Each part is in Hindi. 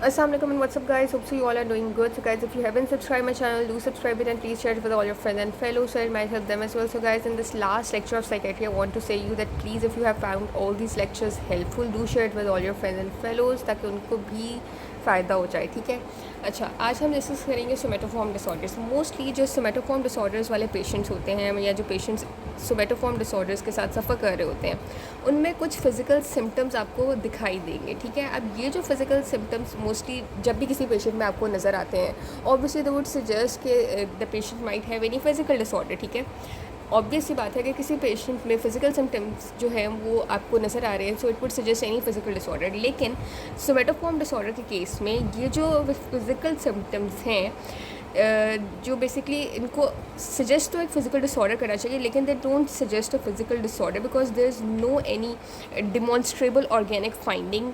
Assalamualaikum and what's up guys, hope so you all are doing good. So guys, if you haven't subscribed my channel, do subscribe it and please share it with all your friends and fellows so it might help them as well. So guys, in this last lecture of psychiatry, I want to say you that please, if you have found all these lectures helpful, do share it with all your friends and fellows ताकि उनको भी फ़ायदा हो जाए. ठीक है. अच्छा, आज हम डिस्कस करेंगे सोमेटोफॉर्म डिसऑर्डर्स. मोस्टली जो सोमेटोफॉर्म डिसऑर्डर्स वाले पेशेंट्स होते हैं या जो पेशेंट्स सोमेटोफॉर्म डिसऑर्डर्स के साथ सफ़र कर रहे होते हैं, उनमें कुछ फिज़िकल सिम्टम्स आपको दिखाई देंगे. ठीक है. अब ये जो फिज़िकल सिम्टम्स मोस्टली जब भी किसी पेशेंट में आपको नज़र आते हैं, ऑब्वियसली दे वुड सजेस्ट कि the patient might have any physical disorder. ठीक है. ऑब्वियस सी बात है कि किसी पेशेंट में फ़िज़िकल सिम्टम्स जो हैं वो आपको नज़र आ रहे हैं, so it would suggest any physical disorder. लेकिन सोमेटोफॉर्म डिसऑर्डर के केस में ये जो फिज़िकल सिम्टम्स हैं, जो बेसिकली इनको सजेस्ट तो एक फ़िज़िकल डिसऑर्डर करना चाहिए, लेकिन they don't suggest a physical disorder because there is no any demonstrable organic finding,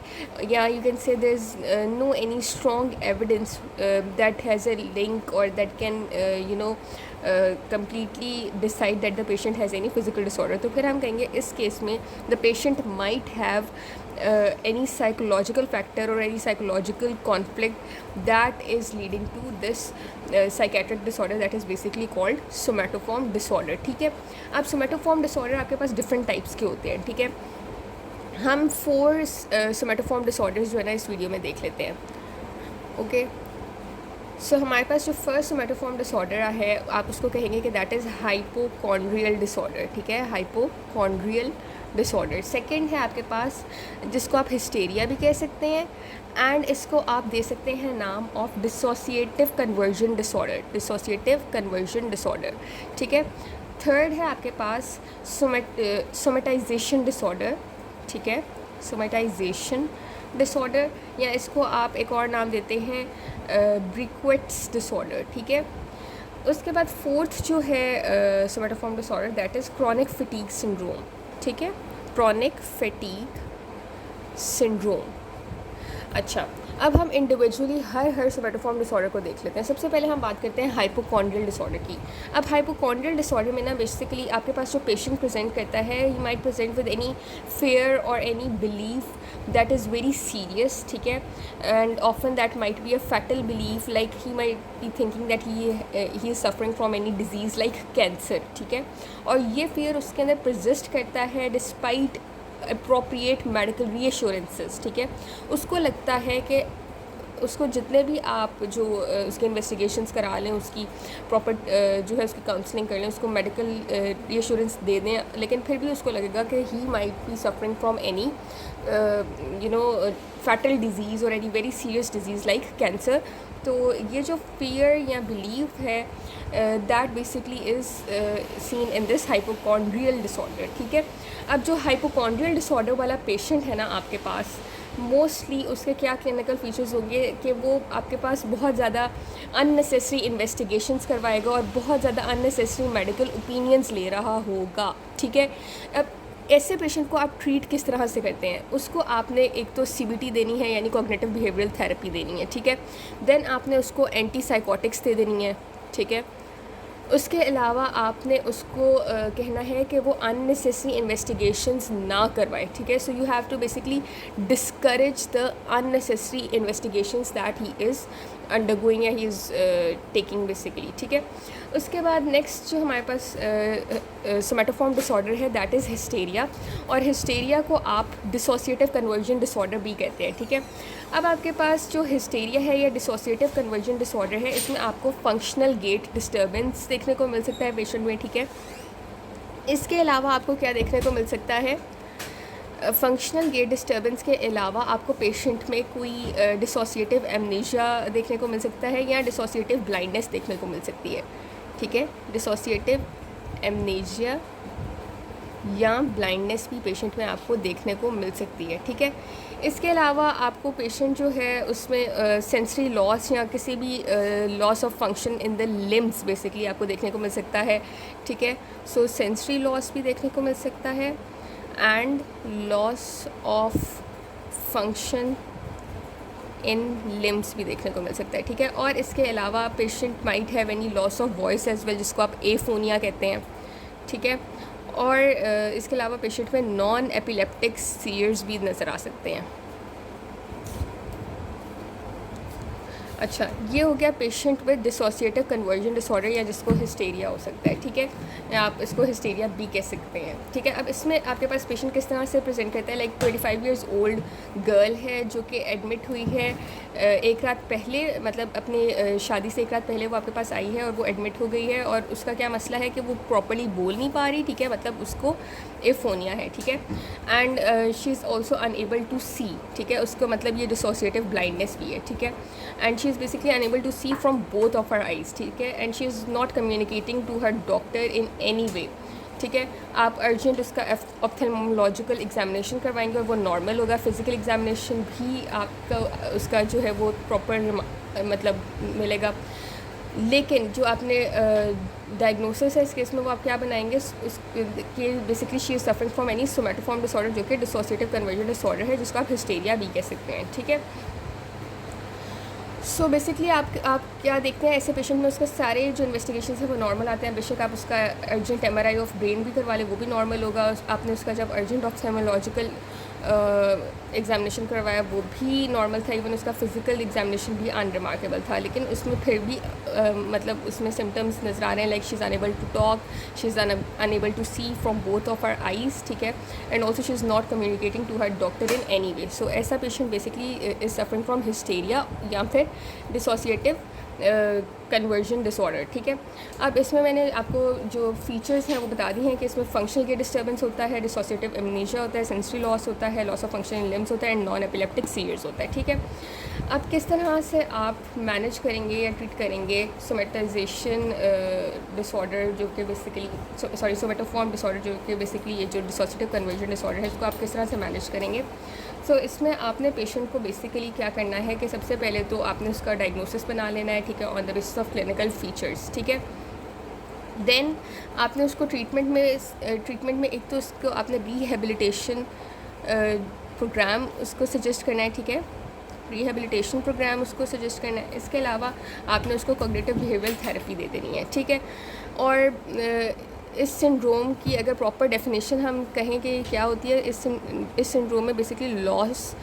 या you can say there is no any strong evidence that has a link और that can completely decide that the patient has any physical disorder. तो फिर हम कहेंगे इस केस में the patient might have any psychological factor or any psychological conflict that is leading to this psychiatric disorder that is basically called somatoform disorder. ठीक है. अब somatoform disorder आपके पास different types के होते हैं. ठीक है. हम 4 somatoform disorders जो है ना इस वीडियो में देख लेते हैं. ओके. सो हमारे पास जो फर्स्ट सोमेटोफॉर्म डिसऑर्डर है, आप उसको कहेंगे कि दैट इज़ हाइपोकॉन्ड्रियल डिसऑर्डर. ठीक है. हाइपोकॉन्ड्रियल डिसऑर्डर. सेकंड है आपके पास जिसको आप हिस्टेरिया भी कह सकते हैं, एंड इसको आप दे सकते हैं नाम of dissociative conversion disorder. Dissociative conversion disorder. ठीक है. थर्ड है आपके पास सोमेटाइजेशन डिसऑर्डर. ठीक है. सोमेटाइजेशन डिसऑर्डर, या इसको आप एक और नाम देते हैं ब्रिक्वेट्स डिसऑर्डर. ठीक है. उसके बाद फोर्थ जो है somatoform disorder that is chronic fatigue syndrome. ठीक है. Chronic fatigue syndrome. अच्छा, अब हम इंडिविजुअली हर सोमेटोफॉर्म डिसऑर्डर को देख लेते हैं. सबसे पहले हम बात करते हैं हाइपोकॉन्ड्रियल डिसऑर्डर की. अब हाइपोकॉन्ड्रियल डिसऑर्डर में ना बेसिकली आपके पास जो पेशेंट प्रेजेंट करता है, he might present with any fear और any belief that is very serious. ठीक है. And often that might be a fatal belief, like he might be thinking that he is suffering from any disease like cancer. ठीक है. और ये फेयर उसके अंदर प्रजिस्ट करता है डिस्पाइट अप्रोप्रिएट मेडिकल रीएश्योरेंसेस. ठीक है. उसको लगता है कि उसको जितने भी आप जो उसके इन्वेस्टिगेशंस करा लें, उसकी प्रॉपर जो है उसकी काउंसलिंग कर लें, उसको मेडिकल रीएश्योरेंस दे दें, लेकिन फिर भी उसको लगेगा कि he might be suffering from any fatal disease और any very serious disease like cancer. तो ये जो फियर या बिलीव है that basically is seen in this hypochondriacal disorder. ठीक है. अब जो हाइपोकॉन्ड्रियल डिसऑर्डर वाला पेशेंट है ना आपके पास, मोस्टली उसके क्या क्लिनिकल फीचर्स होंगे कि वो आपके पास बहुत ज़्यादा अननेसेसरी इन्वेस्टिगेशंस करवाएगा और बहुत ज़्यादा अननेसेसरी मेडिकल ओपिनियंस ले रहा होगा. ठीक है. अब ऐसे पेशेंट को आप ट्रीट किस तरह से करते हैं? उसको आपने एक तो CBT देनी है यानी कॉग्निटिव बिहेवियरल थेरेपी देनी है. ठीक है. देन आपने उसको एंटी साइकोटिक्स दे देनी है. ठीक है. उसके अलावा आपने उसको कहना है कि वो अननेसेसरी इन्वेस्टिगेशंस ना करवाए. ठीक है. So you have to basically discourage the unnecessary investigations that he is undergoing या ही इज़ टेकिंग बेसिकली. ठीक है. उसके बाद नेक्स्ट जो हमारे पास सोमेटोफॉर्म डिसऑर्डर है दैट इज़ हिस्टेरिया, और हिस्टेरिया को आप डिसोसिएटिव कन्वर्जन डिसऑर्डर भी कहते हैं. ठीक है. अब आपके पास जो हिस्टेरिया है या डिसोसिएटिव कन्वर्जन डिसऑर्डर है, इसमें आपको फंक्शनल गेट डिस्टर्बेंस देखने को मिल सकता है पेशेंट में. ठीक है. इसके अलावा आपको क्या देखने को मिल सकता है? फंक्शनल गेट डिस्टर्बेंस के अलावा आपको पेशेंट में कोई डिसोसिएटिव एमनेशिया देखने को मिल सकता है या डिसोसिएटिव ब्लाइंडनेस देखने को मिल सकती है. ठीक है. डिसोसिएटिव एमनेशिया या ब्लाइंडनेस भी पेशेंट में आपको देखने को मिल सकती है. ठीक है. इसके अलावा आपको पेशेंट जो है उसमें सेंसरी लॉस या किसी भी loss of function in the limbs basically आपको देखने को मिल सकता है. ठीक है. सो सेंसरी लॉस भी देखने को मिल सकता है and loss of function in limbs भी देखने को मिल सकता है. ठीक है. और इसके अलावा patient might have any loss of voice as well, जिसको आप एफोनिया कहते हैं. ठीक है. और इसके अलावा पेशेंट में नॉन एपिलेप्टिक सीयर्स भी नज़र आ सकते हैं. अच्छा, ये हो गया patient with dissociative conversion disorder या जिसको हिस्टेरिया हो सकता है, ठीक है, या आप इसको हिस्टेरिया भी कह सकते हैं, ठीक है। अब इसमें आपके पास पेशेंट किस तरह से प्रेजेंट करता है, लाइक 25 ईयर्स ओल्ड गर्ल है जो कि एडमिट हुई है एक रात पहले, मतलब अपनी शादी से एक रात पहले वो आपके पास आई है और वो एडमिट हो गई है, और उसका क्या मसला है कि वो प्रॉपर्ली बोल नहीं पा रही, ठीक है, मतलब उसको एफोनिया है, ठीक है, and she is also unable to see, ठीक है, उसको मतलब ये डिसोसिएटिव ब्लाइंडनेस भी है, ठीक है, and she is basically unable to see from both of her eyes, ठीक है, and she is not communicating to her doctor in any way, ठीक है। आप अर्जेंट उसका ऑप्थेल्मोलॉजिकल एग्जामिनेशन करवाएंगे और वो नॉर्मल होगा। फिज़िकल एग्जामिनेशन भी आपका उसका जो है वो प्रॉपर मतलब मिलेगा, लेकिन जो आपने डायग्नोसिस है इस केस में वो आप क्या बनाएंगे, कि basically she is suffering from any somatoform disorder जो कि डिसोसिएटिव कन्वर्जन डिसऑर्डर है, जिसको आप हिस्टेरिया भी कह सकते हैं, ठीक है। सो बेसिकली आप क्या देखते हैं ऐसे पेशेंट में, उसका सारे जो इन्वेस्टिगेशन है वो नॉर्मल आते हैं। बेशक आप उसका अर्जेंट MRI ऑफ ब्रेन भी करवा लें, वो भी नॉर्मल होगा। आपने उसका जब अर्जेंट ऑप्थेल्मोलॉजिकल एग्जामिनेशन करवाया वो भी नॉर्मल था। इवन उसका फिज़िकल एग्जामिनेशन भी अनरिमार्केबल था, लेकिन उसमें फिर भी मतलब उसमें सिम्टम्स नज़र आ रहे हैं, like she is unable to talk, she is unable to see from both of her eyes, ठीक है, and also she is not communicating to her doctor in any way. So ऐसा patient basically is suffering from hysteria या फिर डिसोसिएटिव कन्वर्जन डिसऑर्डर, ठीक है। अब इसमें मैंने आपको जो फीचर्स हैं वो बता दी हैं कि इसमें फंक्शनल के डिस्टर्बेंस होता है, डिसोसिएटिव एमनीशिया होता है, सेंसरी लॉस होता है, loss of function in limbs होता है, एंड नॉन एपिलेप्टिक सीवियर्स होता है, ठीक है। अब किस तरह से आप मैनेज करेंगे या ट्रीट करेंगे सोमेटाइजेशन डिसऑर्डर जो कि बेसिकली सोमेटोफॉर्म डिसऑर्डर जो कि बेसिकली ये जो डिसोसिएटिव कन्वर्जन डिसऑर्डर है, इसको आप किस तरह से मैनेज करेंगे। सो इसमें आपने पेशेंट को बेसिकली क्या करना है कि सबसे पहले तो आपने उसका डायग्नोसिस बना लेना है, ठीक है, on the basis of clinical features, ठीक है। देन आपने उसको ट्रीटमेंट में एक तो उसको आपने रिहेबिलिटेशन प्रोग्राम उसको सजेस्ट करना है, ठीक है, रिहेबिलिटेशन प्रोग्राम उसको सजेस्ट करना है। इसके अलावा आपने उसको कॉग्निटिव बिहेवियरल थेरेपी दे देनी है, ठीक है। और इस सिंड्रोम की अगर प्रॉपर डेफिनेशन हम कहें कि क्या होती है, इस सिंड्रोम में बेसिकली लॉस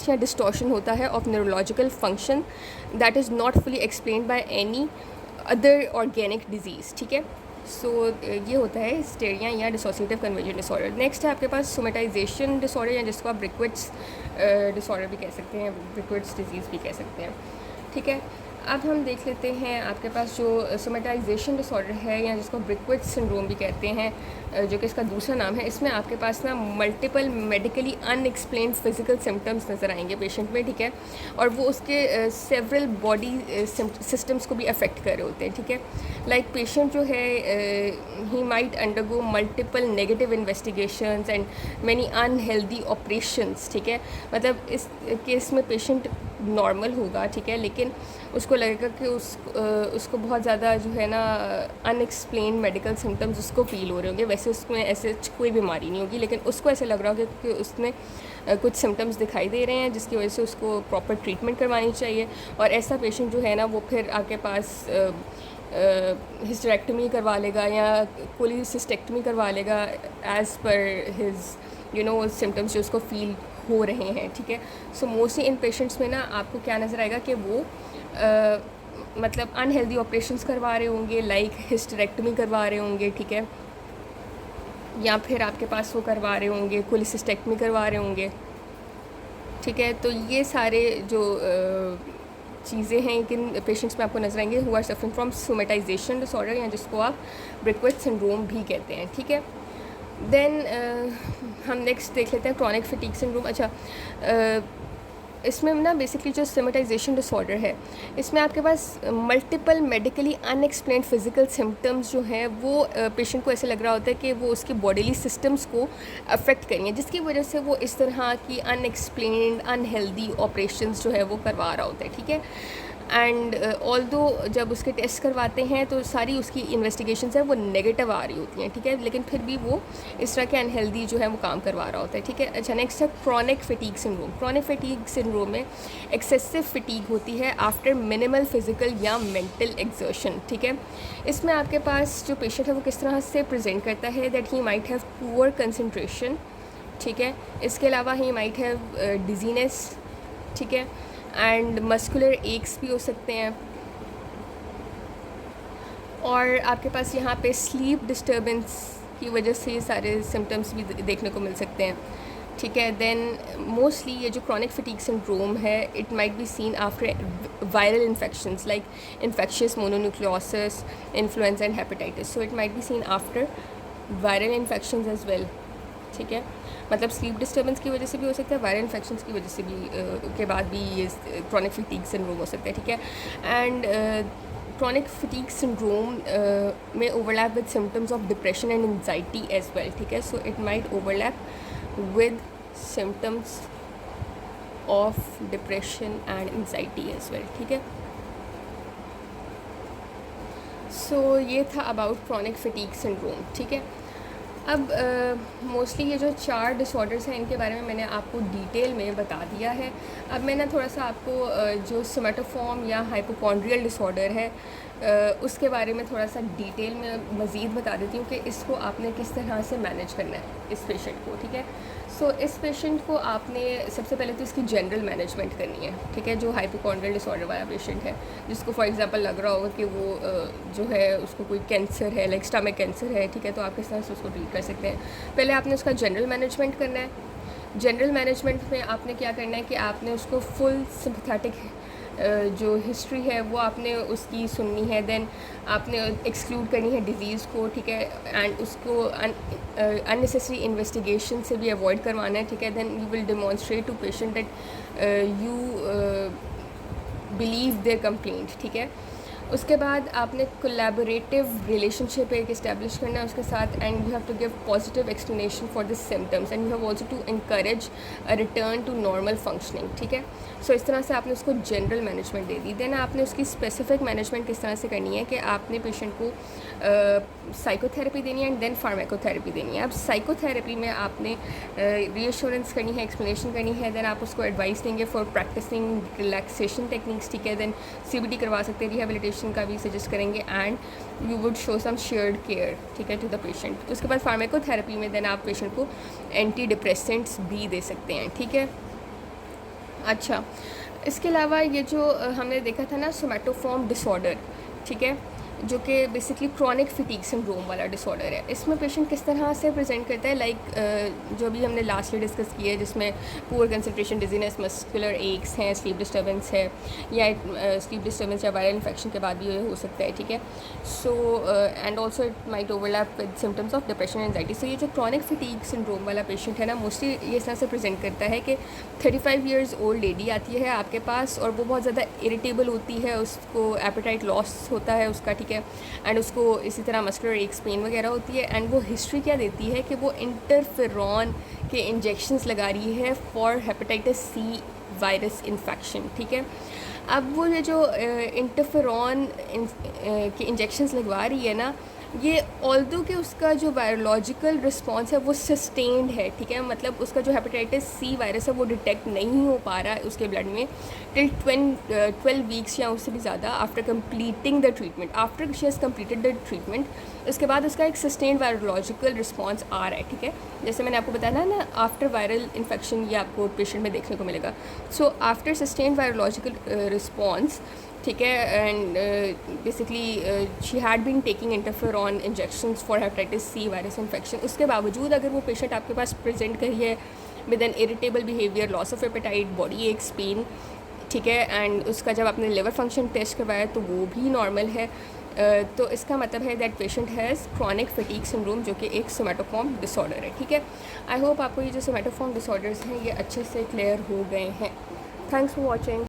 या डिस्टॉर्शन होता है of neurological function that is not fully explained by any other organic disease, ठीक है। सो ये होता है हिस्टेरिया या डिसोसिएटिव कन्वर्जन डिसऑर्डर। नेक्स्ट है आपके पास सोमेटाइजेशन डिसऑर्डर या जिसको आप ब्रिक्विट्स डिसऑर्डर भी कह सकते हैं, ब्रिक्विट्स डिजीज़ भी कह सकते हैं, ठीक है। अब हम देख लेते हैं आपके पास जो सोमेटाइजेशन डिसऑर्डर है या जिसको ब्रिक्विट सिंड्रोम भी कहते हैं, जो कि इसका दूसरा नाम है। इसमें आपके पास ना multiple medically unexplained physical symptoms नज़र आएंगे पेशेंट में, ठीक है, और वो उसके सेवरल बॉडी सिस्टम्स को भी अफेक्ट कर रहे होते हैं, ठीक है। लाइक पेशेंट जो है he might undergo multiple negative investigations and many unhealthy operations, ठीक है। मतलब इस केस में पेशेंट नॉर्मल होगा, ठीक है, लेकिन उसको लगेगा कि उसको बहुत ज़्यादा जो है ना अनएक्सप्लेन मेडिकल सिम्टम्स उसको फील हो रहे होंगे। वैसे उसमें ऐसे कोई बीमारी नहीं होगी, लेकिन उसको ऐसे लग रहा होगा कि उसमें कुछ सिम्टम्स दिखाई दे रहे हैं, जिसकी वजह से उसको प्रॉपर ट्रीटमेंट करवानी चाहिए। और ऐसा पेशेंट जो है ना वो फिर आपके पास हिस्टेरेक्टमी करवा लेगा या कोलिसिस्टेक्टमी करवा लेगा एज़ पर हिज सिम्टम्स जो उसको फील हो रहे हैं, ठीक है। सो मोस्टली इन पेशेंट्स में ना आपको क्या नज़र आएगा कि वो मतलब अनहेल्दी ऑपरेशंस करवा रहे होंगे, लाइक हिस्टेरेक्टमी करवा रहे होंगे, ठीक है, या फिर आपके पास वो करवा रहे होंगे कोलिसिस्टेक्टमी करवा रहे होंगे, ठीक है। तो ये सारे जो चीज़ें हैं किन पेशेंट्स में आपको नजर आएंगे who are suffering from somatization disorder या जिसको आप ब्रिक्विट सिंड्रोम भी कहते हैं, ठीक है। देन हम नेक्स्ट देख लेते हैं क्रॉनिक फटीग सिंड्रोम। अच्छा, इसमें ना बेसिकली जो सोमेटाइजेशन डिसऑर्डर है, इसमें आपके पास multiple medically unexplained physical symptoms जो हैं वो पेशेंट को ऐसे लग रहा होता है कि वो उसकी बॉडीली सिस्टम्स को अफेक्ट करेंगे, जिसकी वजह से वो इस तरह की अनएक्सप्लेन्ड अनहेल्दी ऑपरेशंस जो है वो करवा रहा होता है, ठीक है। एंड ऑल्दो जब उसके टेस्ट करवाते हैं तो सारी उसकी इन्वेस्टिगेशंस है वो नेगेटिव आ रही होती हैं, ठीक है, लेकिन फिर भी वो इस तरह के अनहेल्दी जो है वो काम करवा रहा होता है, ठीक है। अच्छा, नेक्स्ट है chronic fatigue syndrome. Chronic fatigue syndrome में एक्सेसिव फटीग होती है आफ्टर मिनिमल फिजिकल या मेंटल एक्सर्शन, ठीक है। इसमें आपके पास जो पेशेंट है वो किस तरह से प्रेजेंट करता है, that he might have poor concentration, ठीक है। इसके अलावा ही माइट हैव डिजीनेस, ठीक है, एंड मस्कुलर एक्स भी हो सकते हैं, और आपके पास यहाँ पे स्लीप डिस्टर्बेंस की वजह से ये सारे सिम्टम्स भी देखने को मिल सकते हैं, ठीक है। देन मोस्टली ये जो क्रॉनिक फटीग सिंड्रोम है, it might be seen after viral infections like infectious mononucleosis, influenza and hepatitis. So it might be seen after viral infections as well, ठीक है। मतलब स्लीप डिस्टर्बेंस की वजह से भी हो सकता है, वायरल इन्फेक्शंस की वजह से भी के बाद भी ये क्रॉनिक फटीग सिंड्रोम हो सकता है, ठीक है। एंड क्रॉनिक फटीग सिंड्रोम में overlap with symptoms of depression and anxiety as well, ठीक है। So it might overlap with symptoms of depression and anxiety as well, ठीक है। सो ये था अबाउट क्रॉनिक फटीग सिंड्रोम, ठीक है। अब मोस्टली ये जो 4 डिसऑर्डर्स हैं इनके बारे में मैंने आपको डिटेल में बता दिया है। अब मैं ना थोड़ा सा आपको जो सोमैटोफॉर्म या हाइपोकॉन्ड्रियल डिसऑर्डर है उसके बारे में थोड़ा सा डिटेल में मज़ीद बता देती हूँ कि इसको आपने किस तरह से मैनेज करना है इस पेशेंट को, ठीक है। सो इस पेशेंट को आपने सबसे पहले तो इसकी जनरल मैनेजमेंट करनी है, ठीक है। जो हाइपोकॉन्ड्रियल डिसऑर्डर वाला पेशेंट है, जिसको फॉर एग्जांपल लग रहा होगा कि वो जो है उसको कोई कैंसर है, लाइक स्टमक कैंसर है, ठीक है, तो आप किस तरह से उसको ट्रीट कर सकते हैं। पहले आपने उसका जनरल मैनेजमेंट करना है। जनरल मैनेजमेंट में आपने क्या करना है कि आपने उसको फुल सिंपैथेटिक जो हिस्ट्री है वो आपने उसकी सुननी है। देन आपने एक्सक्लूड करनी है डिज़ीज़ को, ठीक है, एंड उसको अननेसेसरी इन्वेस्टिगेशन से भी अवॉइड करवाना है, ठीक है। Then you will demonstrate to patient that you believe their complaint, ठीक है। उसके बाद आपने कोलैबोरेटिव रिलेशनशिप एक इस्टेब्लिश करना है उसके साथ, and you have to give positive explanation for this symptoms, and you have also to encourage a return to normal functioning, ठीक है। सो इस तरह से आपने उसको जनरल मैनेजमेंट दे दी। देन आपने उसकी स्पेसिफिक मैनेजमेंट किस तरह से करनी है कि आपने पेशेंट को साइकोथेरेपी देनी है एंड देन फार्माकोथेरेपी देनी है। अब साइकोथेरेपी में आपने रीअश्योरेंस करनी है, एक्सप्लेनेशन करनी है, देन आप उसको एडवाइस देंगे फॉर प्रैक्टिसिंग रिलैक्सेशन टेक्निक्स, ठीक है। देन CBT करवा सकते हैं, रिहेबिलिटेशन का भी सजेस्ट करेंगे, and you would show some shared care, ठीक है, टू द पेशेंट। तो उसके बाद फार्माकोथेरेपी में देन आप पेशेंट को एंटी डिप्रेसेंट्स भी दे सकते हैं, ठीक है। अच्छा, इसके अलावा ये जो हमने देखा था ना सोमैटोफॉर्म डिसऑर्डर, ठीक है, जो कि बेसिकली क्रॉनिक फटीग सिंड्रोम वाला डिसऑर्डर है। इसमें पेशेंट किस तरह से प्रेजेंट करता है, लाइक जो भी हमने लास्टली डिस्कस किया है, जिसमें poor concentration, dizziness, muscular aches हैं, स्लीप डिस्टर्बेंस है, या स्लीप डिस्टर्बेंस या वायरल इन्फेक्शन के बाद भी ये हो सकता है, ठीक है। So and also it might overlap with symptoms of depression and anxiety. So ये जो क्रॉनिक फटीग सिंड्रोम वाला पेशेंट है ना, मोस्टली ये इस तरह से प्रेजेंट करता है कि 35 ईयर्स ओल्ड लेडी आती है आपके पास, और वो बहुत ज़्यादा इरिटेबल होती है, उसको एपेटाइट लॉस होता है उसका, ठीक है, एंड उसको इसी तरह मस्कुलर एक्स पेन वगैरह होती है, एंड वो हिस्ट्री क्या देती है कि वो इंटरफेरॉन के इंजेक्शंस लगा रही है for hepatitis C virus infection, ठीक है। अब वो ये जो इंटरफेरॉन के इंजेक्शंस लगवा रही है ना, ये ऑल्दो कि उसका जो वायरोलॉजिकल रिस्पॉन्स है वो सस्टेन्ड है, ठीक है, मतलब उसका जो हेपेटाइटिस C वायरस है वो डिटेक्ट नहीं हो पा रहा है उसके ब्लड में टिल 12 वीक्स या उससे भी ज़्यादा after completing the treatment, after she has completed the treatment, उसके बाद उसका एक सस्टेन्ड वायरोलॉजिकल रिस्पॉन्स आ रहा है, ठीक है। जैसे मैंने आपको बताया ना आफ्टर वायरल इन्फेक्शन ये आपको पेशेंट में देखने को मिलेगा। So after sustained virological response, ठीक है, and basically she had been taking interferon injections for hepatitis C virus infection. उसके बावजूद अगर वो पेशेंट आपके पास प्रेजेंट करी है with an irritable behaviour, loss of appetite, body aches, pain, ठीक है, एंड उसका जब आपने लिवर फंक्शन टेस्ट करवाया तो वो भी नॉर्मल है, तो इसका मतलब है that patient has chronic fatigue syndrome, जो कि एक सोमैटोफॉर्म डिसऑर्डर है, ठीक है। आई होप आपको ये जो सोमैटोफॉर्म डिसऑर्डर्स हैं ये अच्छे से क्लियर हो गए हैं। Thanks for watching.